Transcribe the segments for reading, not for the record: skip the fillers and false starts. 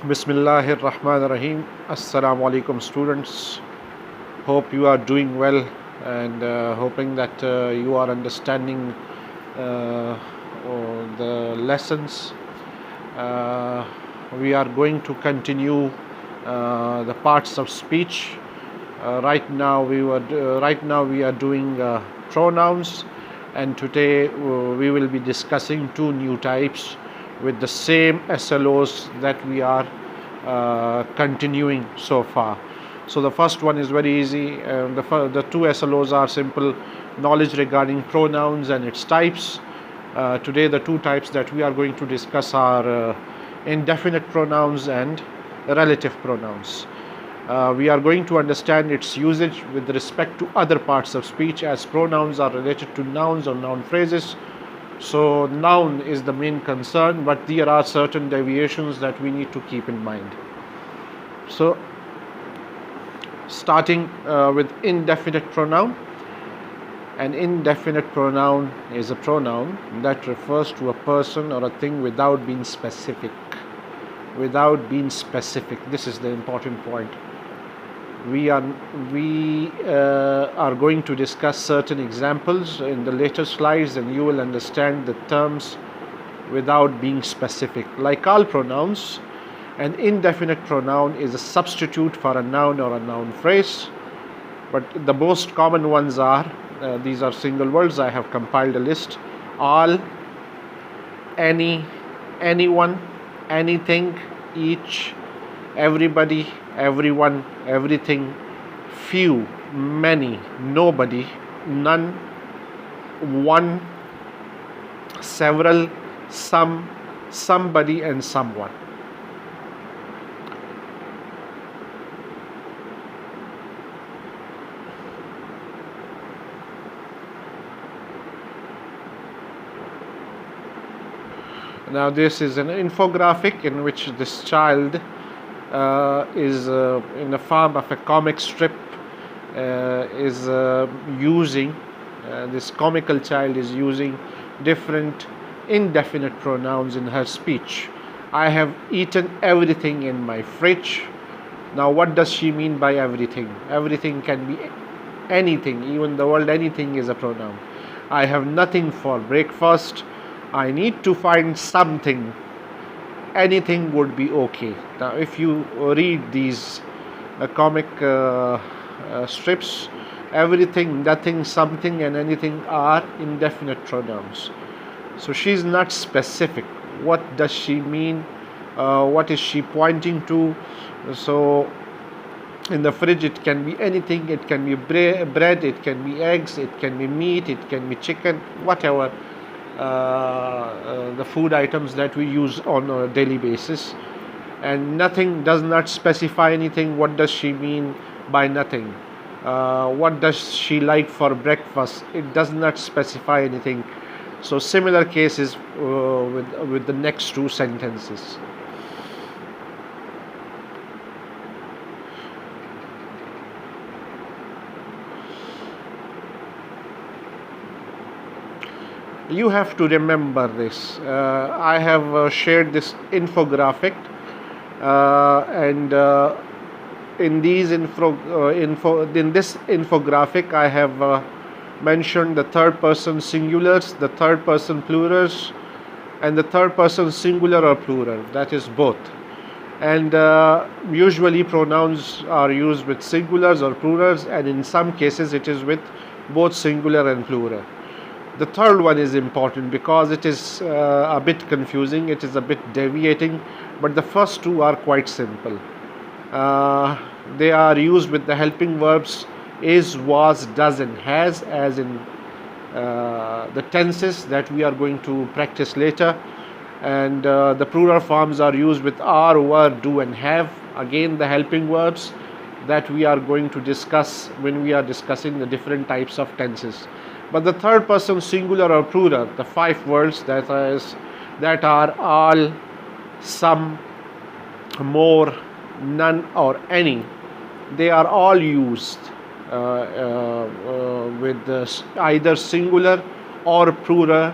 Bismillahir Rahmanir Rahim. Assalamu alaikum, students. Hope you are doing well and hoping that you are understanding the lessons. We are going to continue the parts of speech. Right now we are doing pronouns, and today we will be discussing two new types with the same SLOs that we are continuing so far. So the first one is very easy. The two SLOs are simple: knowledge regarding pronouns and its types. Today the two types that we are going to discuss are indefinite pronouns and relative pronouns. We are going to understand its usage with respect to other parts of speech, as pronouns are related to nouns or noun phrases. So noun is the main concern, but there are certain deviations that we need to keep in mind. So starting with indefinite pronoun. An indefinite pronoun is a pronoun that refers to a person or a thing without being specific. Without being specific. This is the important point. We are going to discuss certain examples in the later slides, and you will understand the terms without being specific. Like all pronouns, an indefinite pronoun is a substitute for a noun or a noun phrase, but the most common ones are these are single words. I have compiled a list: all, any, anyone, anything, each, everybody, everyone, everything, few, many, nobody, none, one, several, some, somebody, and someone. Now this is an infographic in which this child is in the form of a comic strip, is using this comical child is using different indefinite pronouns in her speech. I have eaten everything in my fridge. Now what does she mean by everything? Everything can be anything. Even the word anything is a pronoun. I have nothing for breakfast. I need to find something. Anything would be okay. Now if you read these comic strips, everything, nothing, something, and anything are indefinite pronouns. So she's not specific. What does she mean? What is she pointing to? So in the fridge it can be anything. It can be bread, it can be eggs, it can be meat, it can be chicken, whatever the food items that we use on a daily basis. And nothing does not specify anything. What does she mean by nothing? What does she like for breakfast? It does not specify anything. So similar cases with the next two sentences. You have to remember this. I have shared this infographic, and in this infographic I have mentioned the third person singulars, the third person plurals, and the third person singular or plural. That is both. And usually pronouns are used with singulars or plurals, and in some cases it is with both singular and plural. The third one is important because it is a bit confusing, it is a bit deviating, but the first two are quite simple. They are used with the helping verbs is, was, does, and has, as in the tenses that we are going to practice later. And the plural forms are used with are, were, do, and have, again the helping verbs that we are going to discuss when we are discussing the different types of tenses. But the third person singular or plural, the five words that are all, some, more, none, or any, they are all used with either singular or plural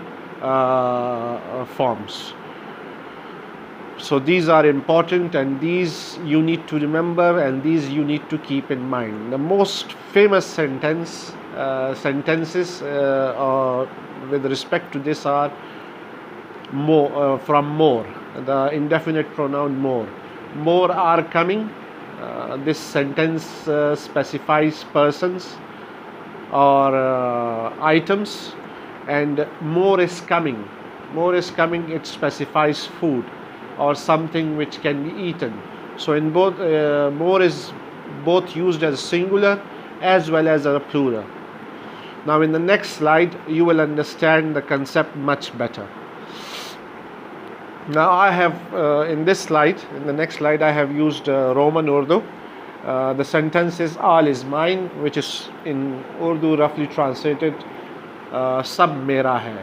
forms. So these are important, and these you need to remember, and these you need to keep in mind. The most famous sentences with respect to this are more, from more, the indefinite pronoun more. More are coming. This sentence specifies persons or items, and more is coming. More is coming, it specifies food or something which can be eaten. So in both, more is both used as singular as well as a plural. Now in the next slide you will understand the concept much better. Now I have in the next slide I have used Roman Urdu. The sentence is all is mine, which is in Urdu roughly translated sab mera hai,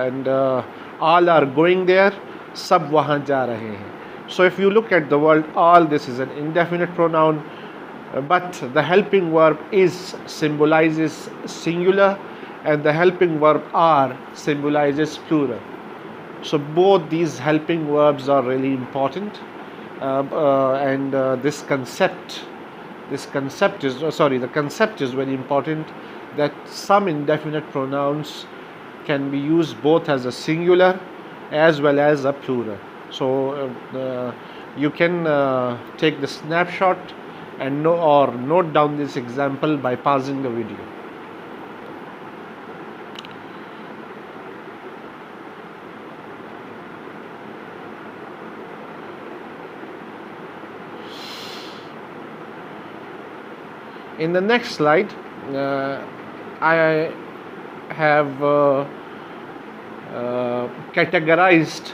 and all are going there, sab wahan ja rahe hain. So if you look at the word all, this is an indefinite pronoun, but the helping verb is symbolizes singular, and the helping verb are symbolizes plural. So both these helping verbs are really important, and the concept is very important, that some indefinite pronouns can be used both as a singular as well as a plural. So you can take the snapshot and note down this example by pausing the video. In the next slide, I have categorized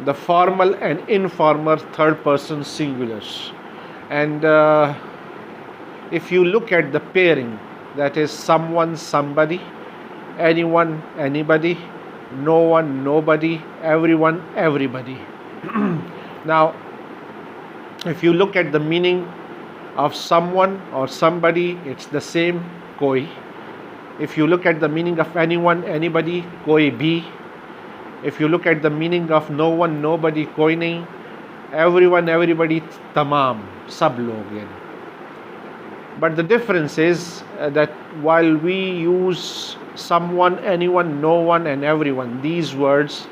the formal and informal third person singulars, and if you look at the pairing, that is someone, somebody, anyone, anybody, no one, nobody, everyone, everybody. Now if you look at the meaning of someone or somebody, it's the same, koi. If you look at the meaning of anyone, anybody, koi bhi. If you look at the meaning of no one, nobody, koi nahi. Everyone, everybody, tamam, sab log. But the difference is that while we use someone, anyone, no one and everyone, these words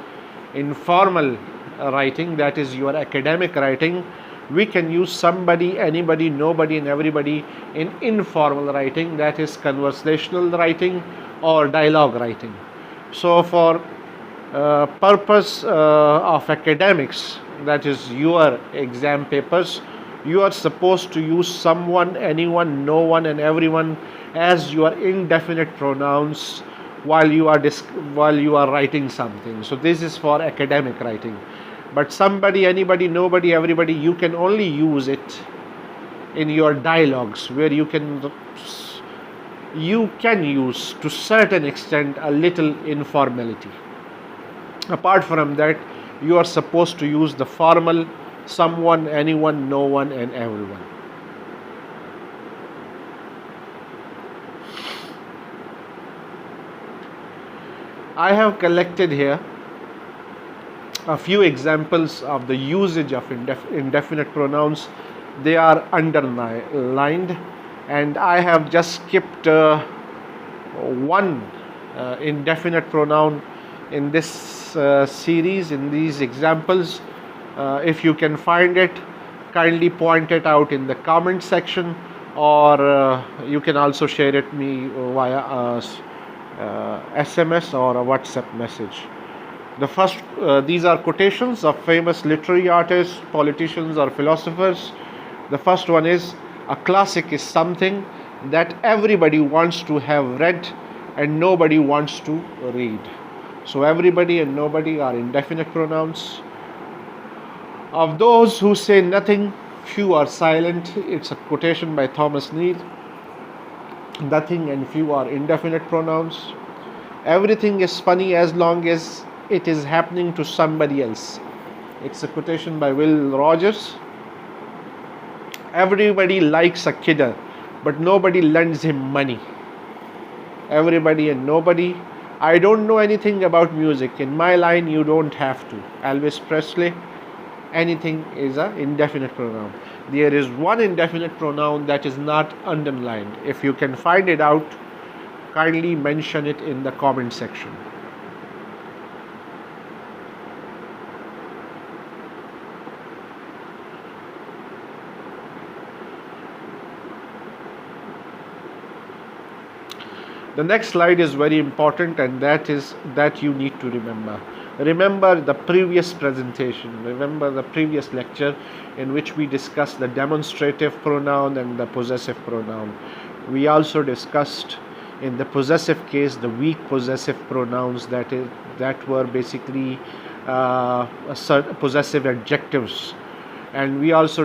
in formal writing, that is your academic writing, we can use somebody, anybody, nobody and everybody in informal writing, that is conversational writing or dialogue writing. So for purpose of academics, that is your exam papers, you are supposed to use someone, anyone, no one and everyone as your indefinite pronouns while you are writing something. So this is for academic writing. But somebody, anybody, nobody, everybody, you can only use it in your dialogues, where you can use to certain extent a little informality. Apart from that, you are supposed to use the formal someone, anyone, no one and everyone. I have collected here a few examples of the usage of indefinite pronouns. They are underlined, and I have just skipped one indefinite pronoun in this series, in these examples. If you can find it, kindly point it out in the comment section, or you can also share it me via SMS or a WhatsApp message. The first, these are quotations of famous literary artists, politicians or philosophers. The first one is, a classic is something that everybody wants to have read and nobody wants to read. So everybody and nobody are indefinite pronouns. Of those who say nothing, few are silent. It's a quotation by Thomas Neal. Nothing and few are indefinite pronouns. Everything is funny as long as it is happening to somebody else. It's a quotation by Will Rogers. Everybody likes a kidder, but nobody lends him money. Everybody and nobody I don't know anything about music. In my line, you don't have to. Elvis Presley, anything is an indefinite pronoun. There is one indefinite pronoun that is not underlined. If you can find it out, kindly mention it in the comment section. The next slide is very important, and that you need to remember. Remember the previous presentation, remember the previous lecture in which we discussed the demonstrative pronoun and the possessive pronoun. We also discussed in the possessive case the weak possessive pronouns, that were basically possessive adjectives, and we also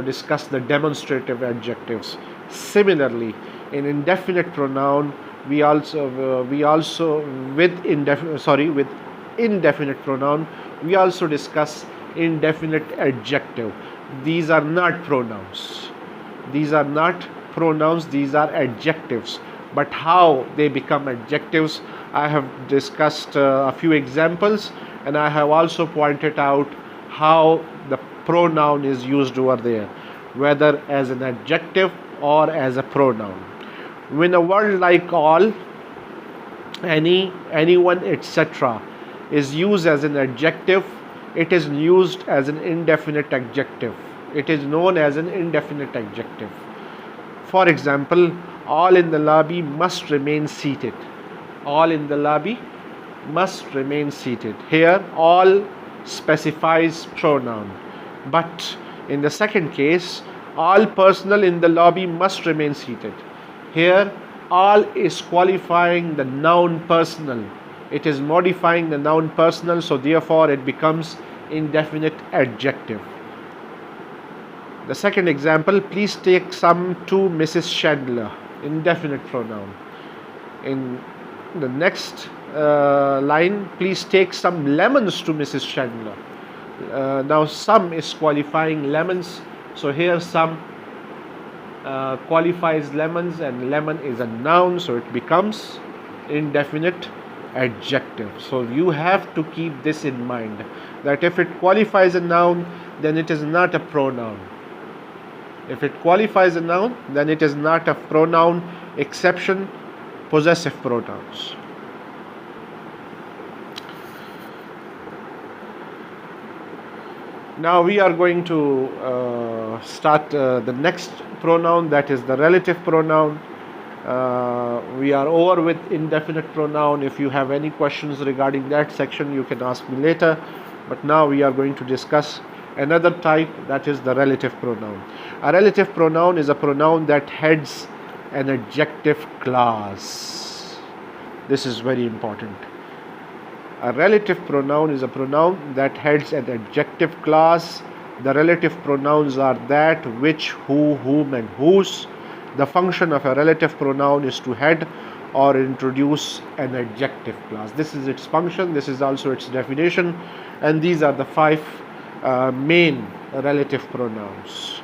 discussed the demonstrative adjectives. Similarly, in indefinite pronoun, we also with indefinite pronoun, we also discuss indefinite adjective. These are not pronouns. These are adjectives. But how they become adjectives, I have discussed a few examples, and I have also pointed out how the pronoun is used over there, whether as an adjective or as a pronoun. When a word like all, any, anyone, etc. is used as an adjective, it is used as an indefinite adjective. It is known as an indefinite adjective. For example, all in the lobby must remain seated. All in the lobby must remain seated. Here, all specifies pronoun. But in the second case, all personnel in the lobby must remain seated. Here, all is qualifying the noun personal. It is modifying the noun personal, so therefore it becomes indefinite adjective. The second example, please take some to Mrs. Chandler, indefinite pronoun. In the next line, please take some lemons to Mrs. Chandler. Now some is qualifying lemons, so here some qualifies lemons, and lemon is a noun, so it becomes indefinite adjective. So you have to keep this in mind, that if it qualifies a noun, then it is not a pronoun. If it qualifies a noun, then it is not a pronoun. Exception, possessive pronouns. Now we are going to start the next pronoun, that is the relative pronoun. We are over with indefinite pronoun. If you have any questions regarding that section, you can ask me later. But now we are going to discuss another type, that is the relative pronoun. A relative pronoun is a pronoun that heads an adjective clause. This is very important. A relative pronoun is a pronoun that heads an adjective clause. The relative pronouns are that, which, who, whom, and whose. The function of a relative pronoun is to head or introduce an adjective clause. This is its function, this is also its definition, and these are the five main relative pronouns.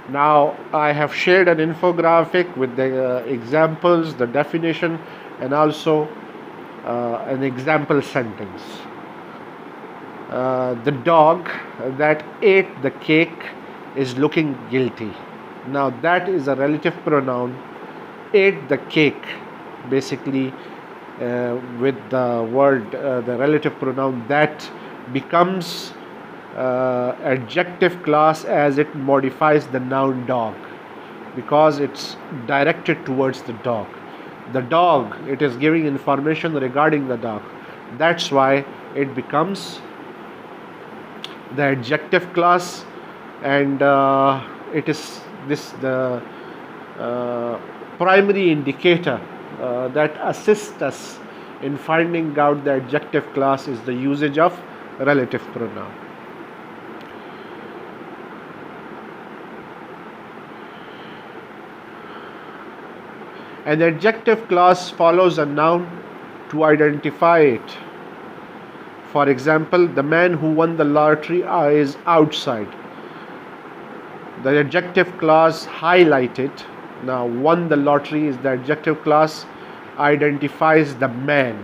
Now, I have shared an infographic with the examples, the definition, and also an example sentence. The dog that ate the cake is looking guilty. Now that is a relative pronoun. Ate the cake, basically with the word, the relative pronoun, that becomes adjective clause as it modifies the noun dog, because it's directed towards the dog. The dog, it is giving information regarding the dog. That's why it becomes the adjective clause, and it is the primary indicator that assists us in finding out the adjective clause is the usage of relative pronoun. An adjective clause follows a noun to identify it. For example, the man who won the lottery is outside. The adjective clause highlighted. Now, won the lottery is the adjective clause, identifies the man.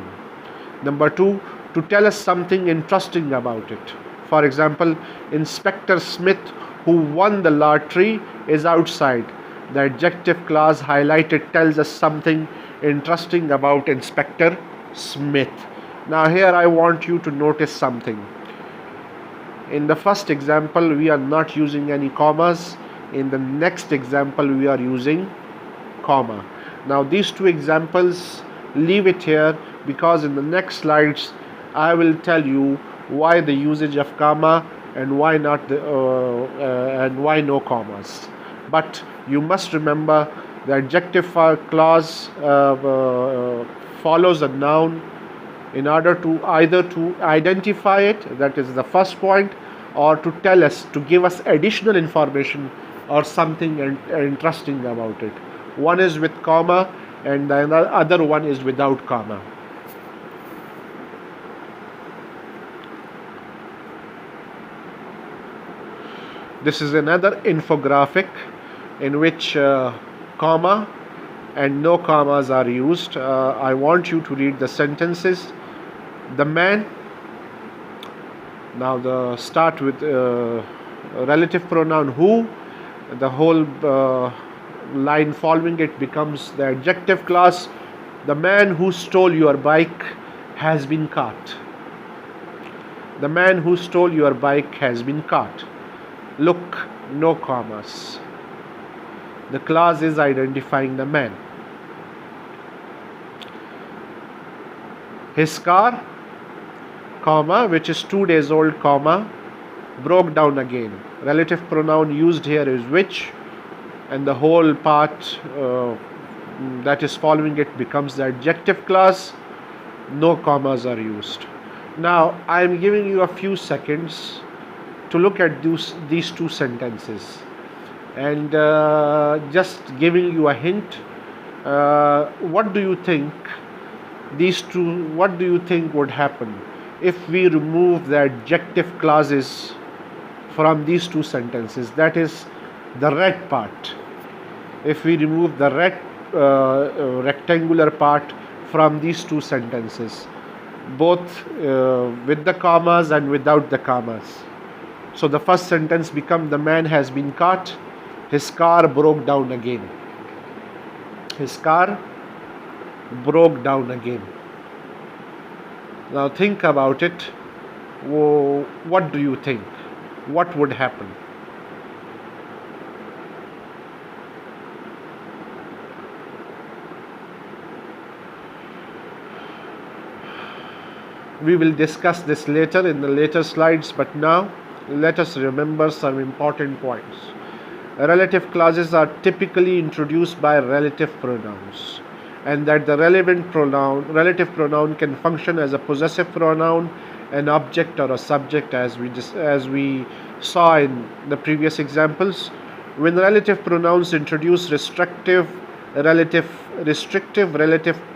Number 2, to tell us something interesting about it. For example, Inspector Smith, who won the lottery, is outside. The adjective clause highlighted tells us something interesting about Inspector Smith. Now here I want you to notice something. In the first example, we are not using any commas. In the next example, we are using comma. Now these two examples, leave it here, because in the next slides I will tell you why the usage of comma and why not and why no commas. But you must remember the adjective clause follows a noun in order to either to identify it, that is the first point, or to tell us, to give us additional information or something interesting about it. One is with comma and the other one is without comma. This is another infographic in which comma and no commas are used. I want you to read the sentences. The man, now the start with relative pronoun who, the whole line following it becomes the adjective clause. The man who stole your bike has been caught. The man who stole your bike has been caught. Look, no commas. The clause is identifying the man. His car, comma, which is 2 days old, comma, broke down again. Relative pronoun used here is which, and the whole part that is following it becomes the adjective clause. No commas are used. Now I am giving you a few seconds to look at these two sentences, and just giving you a hint. What do you think what do you think would happen if we remove the adjective clauses from these two sentences? That is the red part. If we remove the red rectangular part from these two sentences, both with the commas and without the commas. So the first sentence becomes, the man has been caught, his car broke down again. His car broke down again. Now think about it. What do you think? What would happen? We will discuss this later in the later slides, but now let us remember some important points. Relative clauses are typically introduced by relative pronouns, and that the relative pronoun can function as a possessive pronoun, an object, or a subject, as we saw in the previous examples. When relative pronouns introduce restrictive relative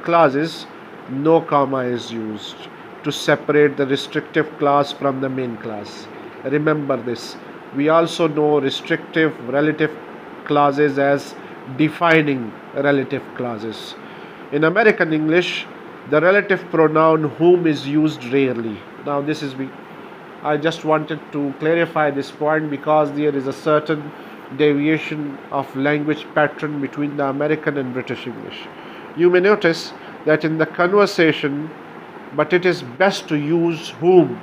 clauses, no comma is used to separate the restrictive clause from the main clause. Remember this. We also know restrictive relative clauses as defining relative clauses. In American English, the relative pronoun whom is used rarely. Now I just wanted to clarify this point because there is a certain deviation of language pattern between the American and British English. You may notice that in the conversation, but it is best to use whom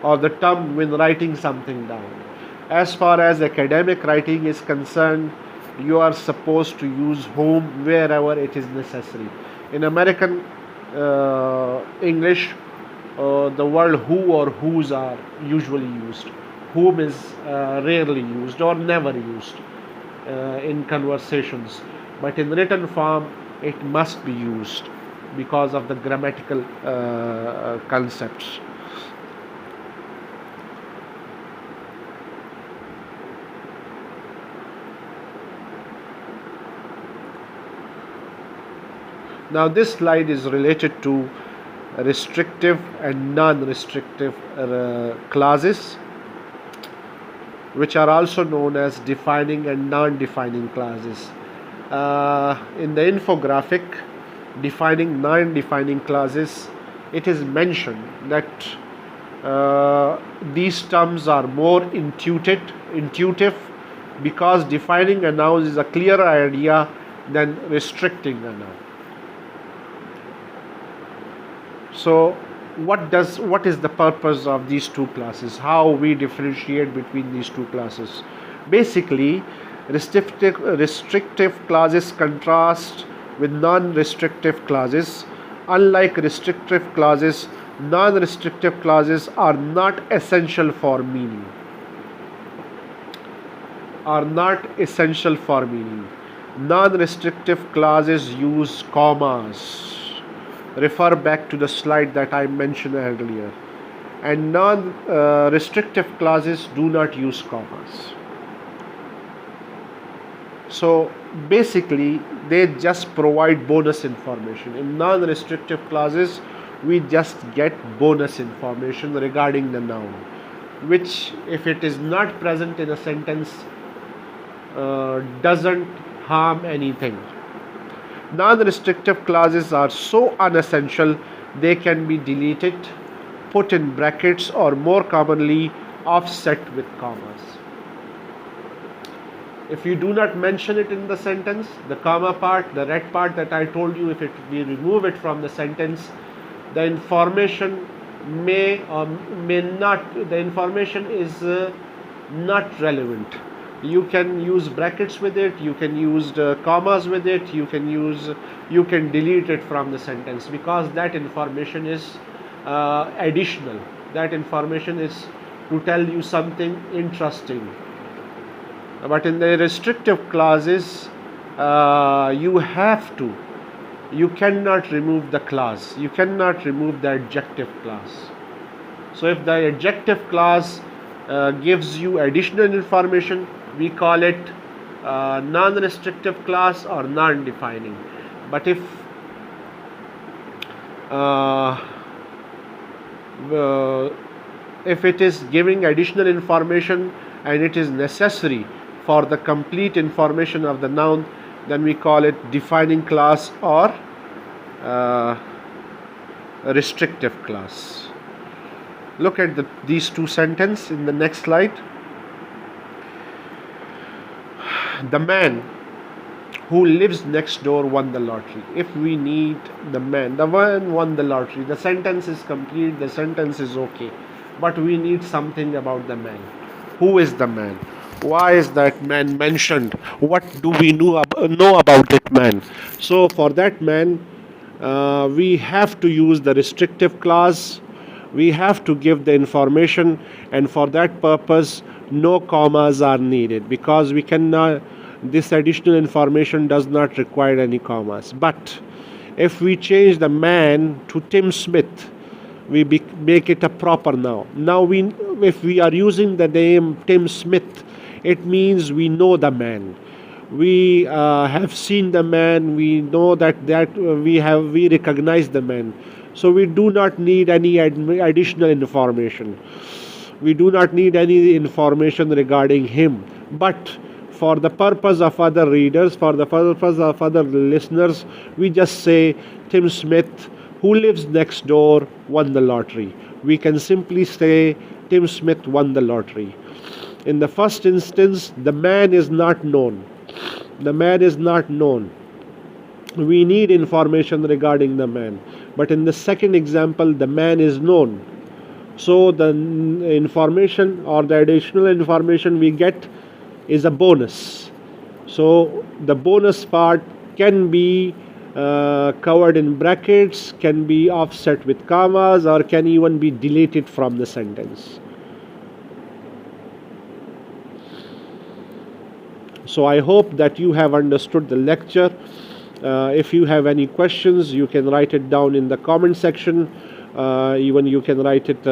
or the term when writing something down. As far as academic writing is concerned, you are supposed to use whom wherever it is necessary. In American English, the word who or whose are usually used. Whom is rarely used or never used in conversations, but in written form it must be used because of the grammatical concepts. Now this slide is related to restrictive and non-restrictive clauses, which are also known as defining and non-defining clauses. In the infographic, defining non-defining clauses it is mentioned that these terms are more intuitive because defining a noun is a clearer idea than restricting a noun. So what is the purpose of these two classes? How we differentiate between these two classes? Basically, restrictive clauses contrast with non-restrictive clauses. Unlike restrictive clauses, non-restrictive clauses are not essential for meaning. Non-restrictive clauses use commas. Refer back to the slide that I mentioned earlier. And non-restrictive clauses do not use commas. So basically, they just provide bonus information. In non-restrictive clauses, we just get bonus information regarding the noun, which, if it is not present in a sentence, doesn't harm anything. Non-restrictive clauses are so unessential they can be deleted, put in brackets, or more commonly offset with commas. If you do not mention it in the sentence, the comma part, the red part that I told you, if we remove it from the sentence, the information may or may not, the information is not relevant. You can use brackets with it, you can use commas with it, you can delete it from the sentence, because that information is additional. That information is to tell you something interesting. But in the restrictive clauses, you cannot remove the clause, you cannot remove the adjective clause. So if the adjective clause gives you additional information, we call it non-restrictive clause or non-defining. But if it is giving additional information and it is necessary for the complete information of the noun, then we call it defining clause or restrictive clause. Look at these two sentences in the next slide. The man who lives next door won the lottery. If we need the man won the lottery, the sentence is complete, the sentence is okay, but we need something about the man. Who is the man? Why is that man mentioned? What do we know about that man? So for that man, we have to use the restrictive clause. We have to give the information, and for that purpose, no commas are needed, because we cannot. This additional information does not require any commas. But if we change the man to Tim Smith, we make it a proper noun. Now, if we are using the name Tim Smith, it means we know the man. We have seen the man. We know that we recognize the man. So we do not need any additional information. We do not need any information regarding him. But for the purpose of other readers, for the purpose of other listeners, we just say Tim Smith, who lives next door, won the lottery. We can simply say Tim Smith won the lottery. In the first instance, the man is not known. The man is not known. We need information regarding the man. But in the second example, the man is known. So the information or the additional information we get is a bonus. So the bonus part can be covered in brackets, can be offset with commas, or can even be deleted from the sentence. So I hope that you have understood the lecture. If you have any questions, you can write it down in the comment section. Even you can write it,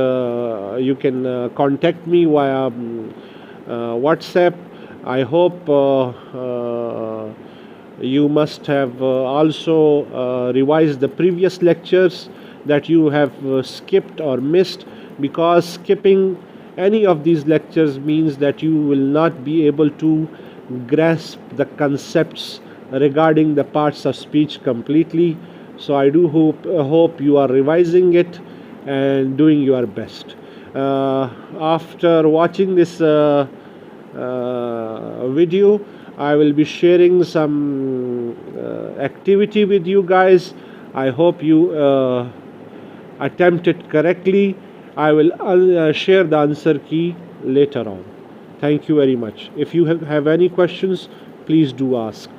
you can contact me via WhatsApp. I hope you must have also revised the previous lectures that you have skipped or missed, because skipping any of these lectures means that you will not be able to grasp the concepts regarding the parts of speech completely. So I do hope you are revising it and doing your best. After watching this video, I will be sharing some activity with you guys. I hope you attempt it correctly. I will share the answer key later on. Thank you very much. If you have any questions, please do ask.